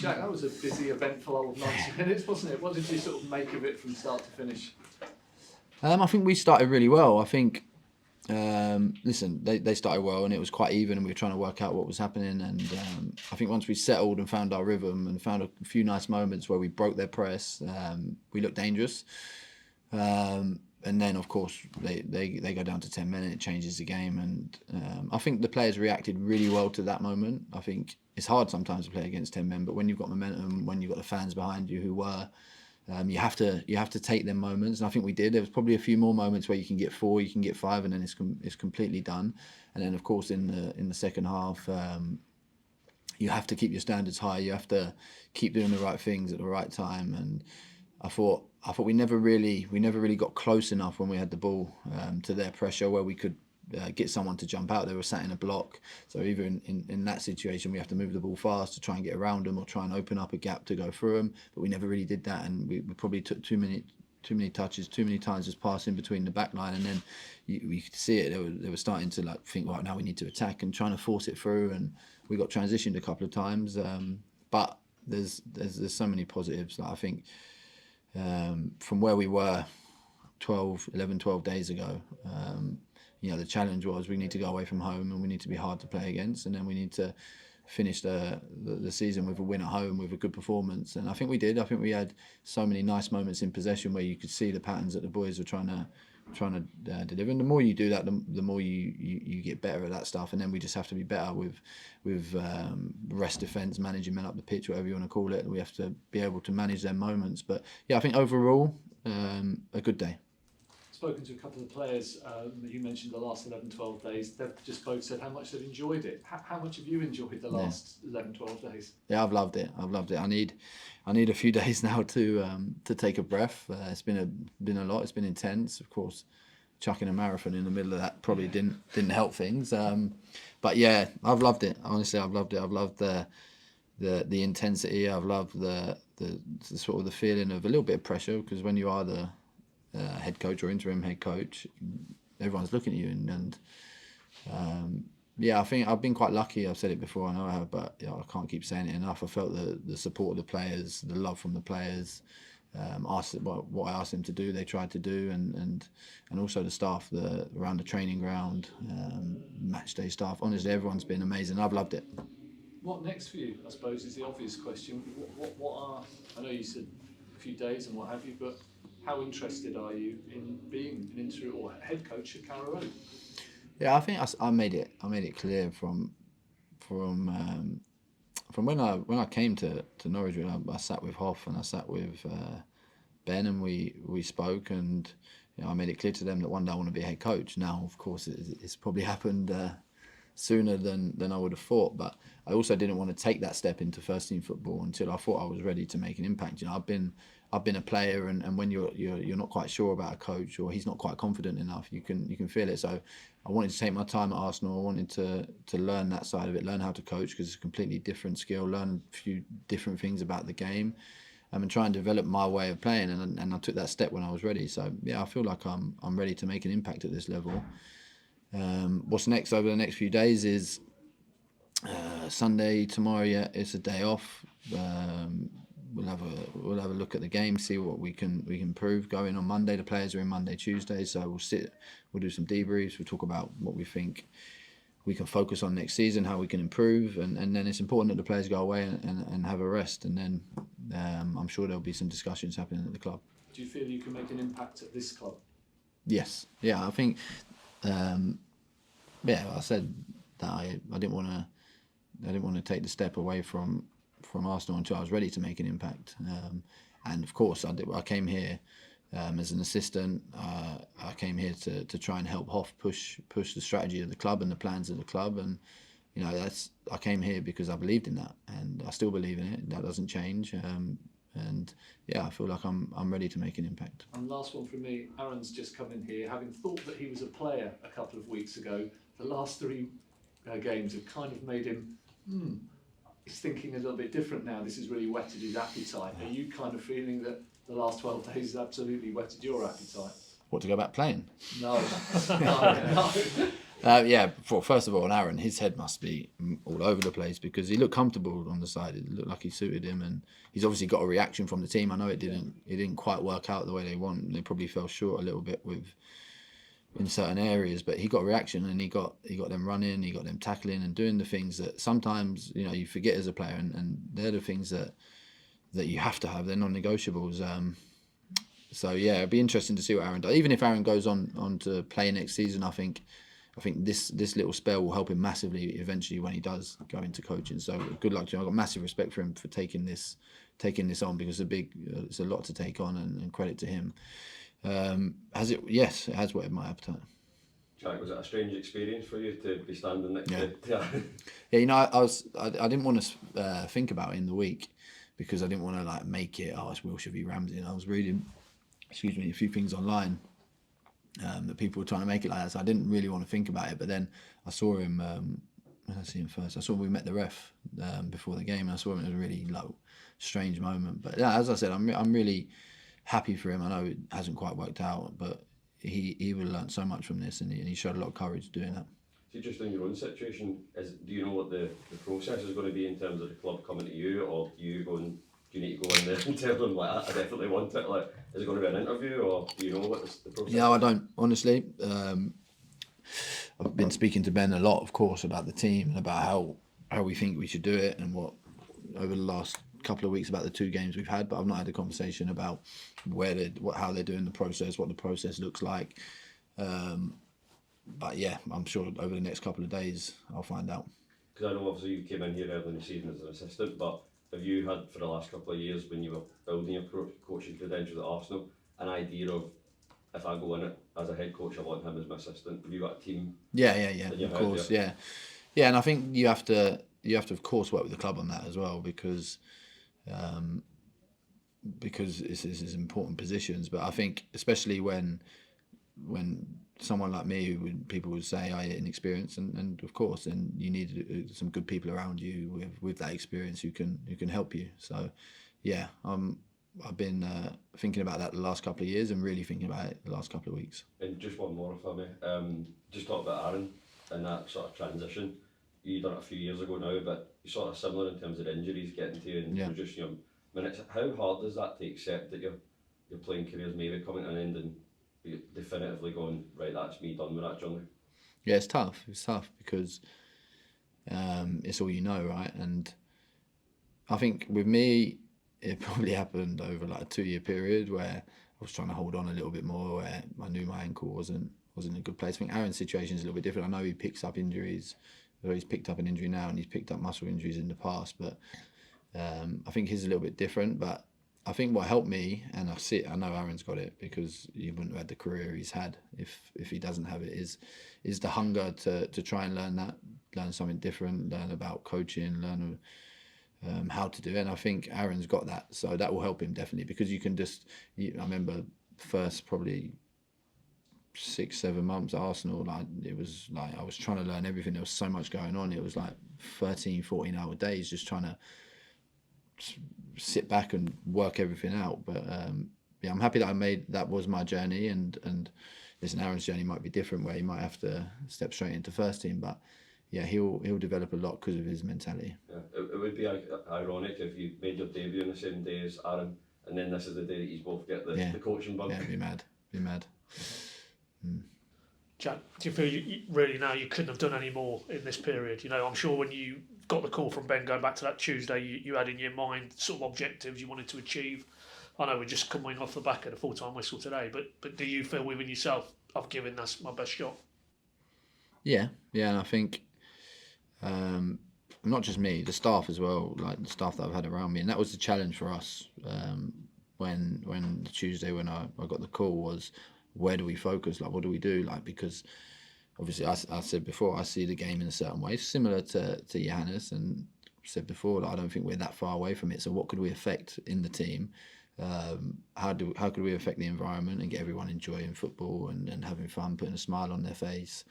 Jack, that was a busy, eventful old 90 minutes, wasn't it? What did you sort of make of it from start to finish? I think we started really well. I think, listen, they started well and it was quite even and we were trying to work out what was happening. And I think once we settled and found our rhythm and found a few nice moments where we broke their press, we looked dangerous. And then, of course, they go down to 10 men and it changes the game. And I think the players reacted really well to that moment. I think it's hard sometimes to play against 10 men, but when you've got momentum, when you've got the fans behind you who were, you have to take them moments. And I think we did. There was probably a few more moments where you can get 4, you can get 5, and then it's completely done. And then, of course, in the second half, you have to keep your standards high. You have to keep doing the right things at the right time. And I thought we never really got close enough when we had the ball to their pressure where we could get someone to jump out. They were sat in a block, so either in that situation we have to move the ball fast to try and get around them or try and open up a gap to go through them. But we never really did that, and we probably took too many touches, too many times just passing between the back line, and then we could see it. They were starting to like think, right, now we need to attack and trying to force it through, and we got transitioned a couple of times. But there's so many positives. Like I think. From where we were 12 days ago, the challenge was we need to go away from home and we need to be hard to play against, and then we need to finish the season with a win at home with a good performance. And I think we did. I think we had so many nice moments in possession where you could see the patterns that the boys were trying to deliver. And the more you do that, the more you get better at that stuff. And then we just have to be better with rest defence, managing men up the pitch, whatever you want to call it. We have to be able to manage their moments. But yeah, I think overall, a good day. Spoken to a couple of players that you mentioned the last 11, 12 days. They've just both said how much they've enjoyed it. How much have you enjoyed the last 11, 12 days? Yeah, I've loved it. I need a few days now to take a breath. It's been a lot. It's been intense, of course. Chucking a marathon in the middle of that probably didn't help things. But yeah, I've loved it. Honestly, I've loved it. I've loved the intensity. I've loved the sort of the feeling of a little bit of pressure, because when you are the head coach or interim head coach, everyone's looking at you, and I think I've been quite lucky. I've said it before, I know I have, but I can't keep saying it enough. I felt the support of the players, the love from the players. What I asked them to do, they tried to do, and also the staff around the training ground, match day staff. Honestly, everyone's been amazing. I've loved it. What next for you, I suppose, is the obvious question. What are, I know you said a few days and what have you, but how interested are you in being an interim or head coach at Carrow Road? Yeah, I think I made it clear from when I came to Norwich. I sat with Hoff and I sat with Ben, and we spoke, and I made it clear to them that one day I want to be a head coach. Now, of course, it's probably happened sooner than I would have thought, but I also didn't want to take that step into first team football until I thought I was ready to make an impact. I've been a player, and when you're not quite sure about a coach, or he's not quite confident enough, you can feel it. So I wanted to take my time at Arsenal. I wanted to learn that side of it, learn how to coach, because it's a completely different skill, learn a few different things about the game, and try and develop my way of playing. And I took that step when I was ready. So yeah, I feel like I'm ready to make an impact at this level. What's next over the next few days is Sunday, tomorrow. Yeah, it's a day off. We'll have a look at the game, see what we can improve. Going on Monday, the players are in Monday, Tuesday, so we'll do some debriefs. We'll talk about what we think we can focus on next season, how we can improve, and then it's important that the players go away and have a rest, and then I'm sure there'll be some discussions happening at the club. Do you feel you can make an impact at this club? Yes, yeah, I think. I said that I didn't want to take the step away from Arsenal until I was ready to make an impact. And of course, I came here as an assistant. I came here to try and help Hoff push the strategy of the club and the plans of the club. And I came here because I believed in that, and I still believe in it. That doesn't change. And yeah, I feel like I'm ready to make an impact. And last one from me. Aaron's just come in here, having thought that he was a player a couple of weeks ago. The last 3 games have kind of made him. He's thinking a little bit different now. This has really whetted his appetite. Are you kind of feeling that the last 12 days has absolutely whetted your appetite? What, to go back playing? No. No. Yeah, first of all, on Aaron, his head must be all over the place because he looked comfortable on the side. It looked like he suited him, and he's obviously got a reaction from the team. I know it didn't quite work out the way they want. They probably fell short a little bit in certain areas, but he got a reaction and he got them running, he got them tackling and doing the things that sometimes you forget as a player, and they're the things that you have to have. They're non-negotiables. So yeah, it'd be interesting to see what Aaron does. Even if Aaron goes on to play next season, I think this little spell will help him massively eventually when he does go into coaching. So good luck to him. I've got massive respect for him for taking this on because it's a lot to take on, and credit to him. Has it? Yes, it has whetted my appetite. Jack, was it a strange experience for you to be standing next to Aaron? Yeah, I didn't want to think about it in the week because I didn't want to make it. Oh, it's Wilshere v Ramsey, and I was reading, a few things online. That people were trying to make it like that, so I didn't really want to think about it. But then I saw him when I see him first. I saw we met the ref before the game, and I saw him. It was a really strange moment. But yeah, as I said, I'm really happy for him. I know it hasn't quite worked out, but he would have learned so much from this, and he showed a lot of courage doing that. So just in your own situation, do you know what the process is going to be in terms of the club coming to you, or you going? Do you need to go in there and tell them I definitely want it? Is it going to be an interview, or do you know what the process is? Yeah, I don't honestly. I've been speaking to Ben a lot, of course, about the team and about how we think we should do it, and what over the last couple of weeks about the 2 games we've had. But I've not had a conversation about how they're doing the process, what the process looks like. But yeah, I'm sure over the next couple of days I'll find out. Because I know obviously you came in here early in the season as an assistant, but have you had for the last couple of years when you were building your coaching credentials at Arsenal an idea of, if I go in it as a head coach, I want him as my assistant? Have you got a team? Yeah, of course, yeah, and I think you have to of course work with the club on that as well because this is important positions. But I think especially when someone like me, people would say I inexperienced, and of course, then you need some good people around you with that experience who can help you. So, yeah, I've been thinking about that the last couple of years and really thinking about it the last couple of weeks. And just one more, if I may, just talk about Aaron and that sort of transition. You done it a few years ago now, but you're sort of similar in terms of injuries getting to you and just minutes. How hard does that to accept that your playing career's maybe coming to an end and you're definitively going, right, that's me done with that journey? Yeah, it's tough. It's tough because it's all you know, right? And I think with me, it probably happened over a 2-year period where I was trying to hold on a little bit more, where I knew my ankle wasn't in a good place. I think Aaron's situation is a little bit different. I know he picks up injuries, or he's picked up an injury now, and he's picked up muscle injuries in the past, but I think his is a little bit different. But I think what helped me, and I know Aaron's got it because he wouldn't have had the career he's had if he doesn't have it, is the hunger to try and learn something different, learn about coaching, learn how to do it. And I think Aaron's got that, so that will help him definitely, because you can I remember first probably 6-7 months at Arsenal, it was I was trying to learn everything. There was so much going on. It was 13-14 hour days just trying to sit back and work everything out. But yeah, I'm happy that that was my journey, and listen, Aaron's journey might be different, where he might have to step straight into first team, but yeah, he'll develop a lot because of his mentality. Yeah, it would be ironic if you made your debut on the same day as Aaron, and then this is the day that you both get the coaching bug. Yeah, be mad. Jack, do you feel you really now you couldn't have done any more in this period? I'm sure when you got the call from Ben going back to that Tuesday, you had in your mind sort of objectives you wanted to achieve. I know we're just coming off the back of the full-time whistle today, but do you feel within yourself, I've given that's my best shot? Yeah, and I think not just me, the staff as well, the staff that I've had around me, and that was the challenge for us when the Tuesday when I got the call was, where do we focus? What do we do? Because obviously I said before, I see the game in a certain way, similar to Johannes, and said before, I don't think we're that far away from it. So what could we affect in the team? How could we affect the environment and get everyone enjoying football and having fun, putting a smile on their face?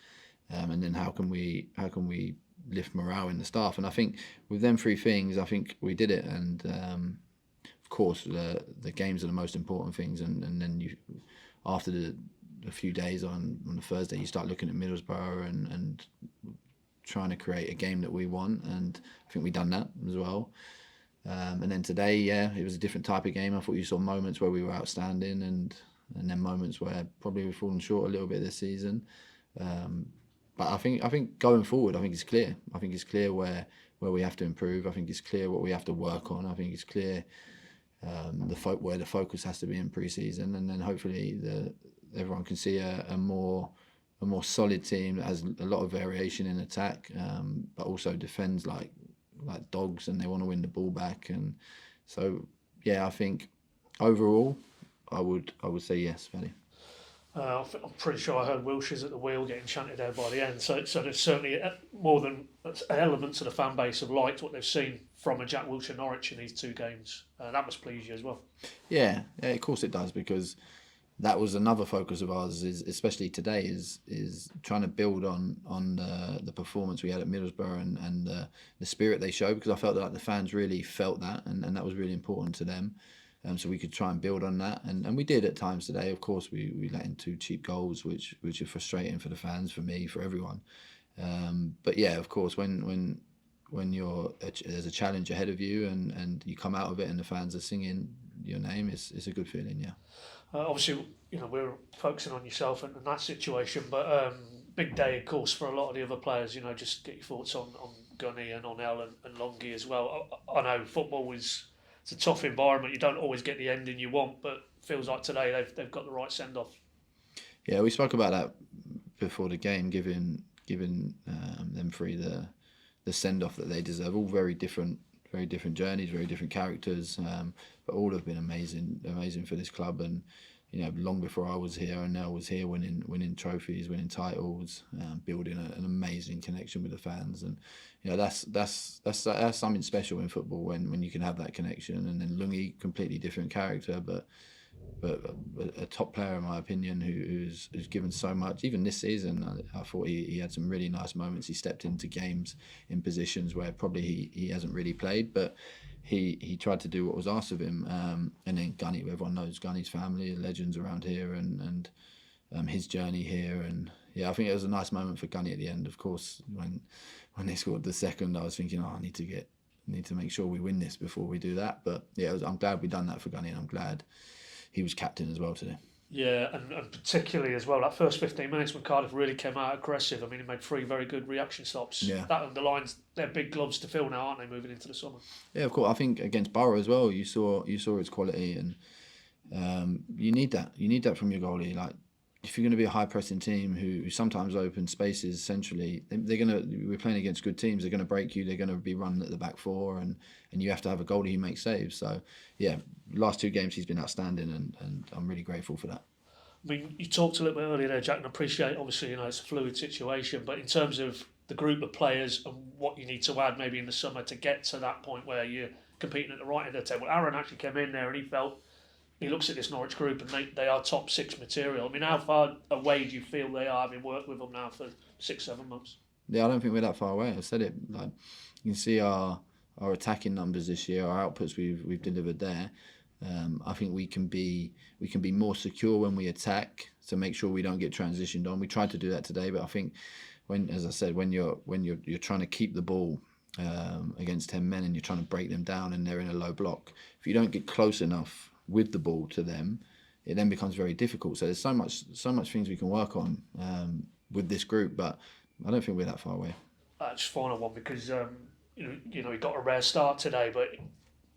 And then how can we lift morale in the staff? And I think with them 3 things, I think we did it. And of course, the games are the most important things. And then after a few days on the Thursday, you start looking at Middlesbrough and trying to create a game that we want, and I think we've done that as well. And then today, it was a different type of game. I thought you saw moments where we were outstanding, and then moments where probably we've fallen short a little bit this season. But I think going forward, I think it's clear. I think it's clear where we have to improve. I think it's clear what we have to work on. I think it's clear where the focus has to be in pre-season, and then hopefully everyone can see a more solid team that has a lot of variation in attack, but also defends like dogs, and they want to win the ball back. And so I think overall I would say yes, Paddy. I'm pretty sure I heard Wilshere's at the wheel getting chanted there by the end. So there's certainly more than elements of the fan base have liked what they've seen from a Jack Wilshere Norwich in these 2 games. That must please you as well. Yeah, of course it does, because that was another focus of ours, is especially today, is trying to build on the performance we had at Middlesbrough and the spirit they showed, because I felt like the fans really felt that, and that was really important to them. So we could try and build on that, and we did at times today. Of course, we let in 2 cheap goals, which are frustrating for the fans, for me, for everyone. But of course, when there's a challenge ahead of you and you come out of it and the fans are singing your name, it's a good feeling. Yeah. Obviously, we're focusing on yourself and that situation, but big day, of course, for a lot of the other players. Just get your thoughts on Gunny and on El and Longy as well. I know football it's a tough environment. You don't always get the ending you want, but it feels like today they've got the right send off. Yeah, we spoke about that before the game, giving them 3 the send off that they deserve. All very different journeys, very different characters, but all have been amazing for this club. And long before I was here, and Nell was here, winning trophies, winning titles, building an amazing connection with the fans. And that's something special in football, when you can have that connection. And then Lungi, completely different character, but a top player in my opinion, who's given so much. Even this season, I thought he had some really nice moments. He stepped into games in positions where probably he hasn't really played, but he tried to do what was asked of him. And then Gunny, everyone knows Gunny's family, legends around here, and his journey here. And I think it was a nice moment for Gunny at the end. Of course, when they scored the second, I was thinking, I need to make sure we win this before we do that. But I'm glad we done that for Gunny, and I'm glad he was captain as well today. Yeah, and particularly as well, that first 15 minutes when Cardiff really came out aggressive. I mean, he made 3 very good reaction stops. Yeah. That underlines their big gloves to fill now, aren't they, moving into the summer? Yeah, of course. I think against Borough as well, you saw his quality, and you need that. You need that from your goalie. Like, if you're going to be a high pressing team who sometimes open spaces centrally, we're playing against good teams. They're going to break you. They're going to be run at the back 4, and you have to have a goalie who makes saves. So last 2 games he's been outstanding, and I'm really grateful for that. I mean, you talked a little bit earlier there, Jack, and I appreciate, obviously, it's a fluid situation, but in terms of the group of players and what you need to add maybe in the summer to get to that point where you're competing at the right end of the table. Aaron actually came in there and he looks at this Norwich group and they are top 6 material. I mean, how far away do you feel they are, having worked with them now for 6-7 months? Yeah, I don't think we're that far away. I said it. Like, you can see our attacking numbers this year, our outputs we've delivered there. I think we can be more secure when we attack, to make sure we don't get transitioned on. We tried to do that today, but I think when you're trying to keep the ball against 10 men and you're trying to break them down and they're in a low block, if you don't get close enough with the ball to them, it then becomes very difficult. So there's so much things we can work on with this group, but I don't think we're that far away. Just final one, because he got a rare start today, but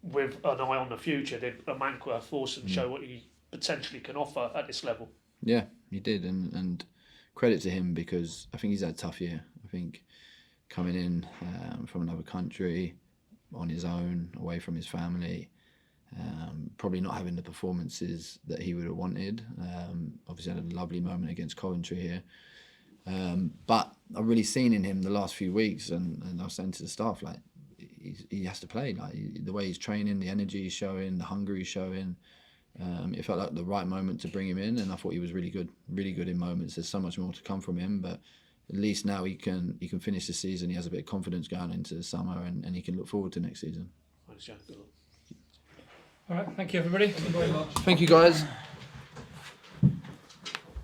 with an eye on the future, did Amankwa force him to show what he potentially can offer at this level? Yeah, he did, and credit to him, because I think he's had a tough year. I think coming in from another country, on his own, away from his family, probably not having the performances that he would have wanted. Obviously had a lovely moment against Coventry here. But I've really seen in him the last few weeks, and I was saying to the staff, like, he has to play. Like, the way he's training, the energy he's showing, the hunger he's showing, it felt like the right moment to bring him in, and I thought he was really good in moments. There's so much more to come from him, but at least now he can finish the season. He has a bit of confidence going into the summer, and he can look forward to next season. Thanks, Jack. Good luck. All right, thank you everybody. Thank you very much. Thank you, guys.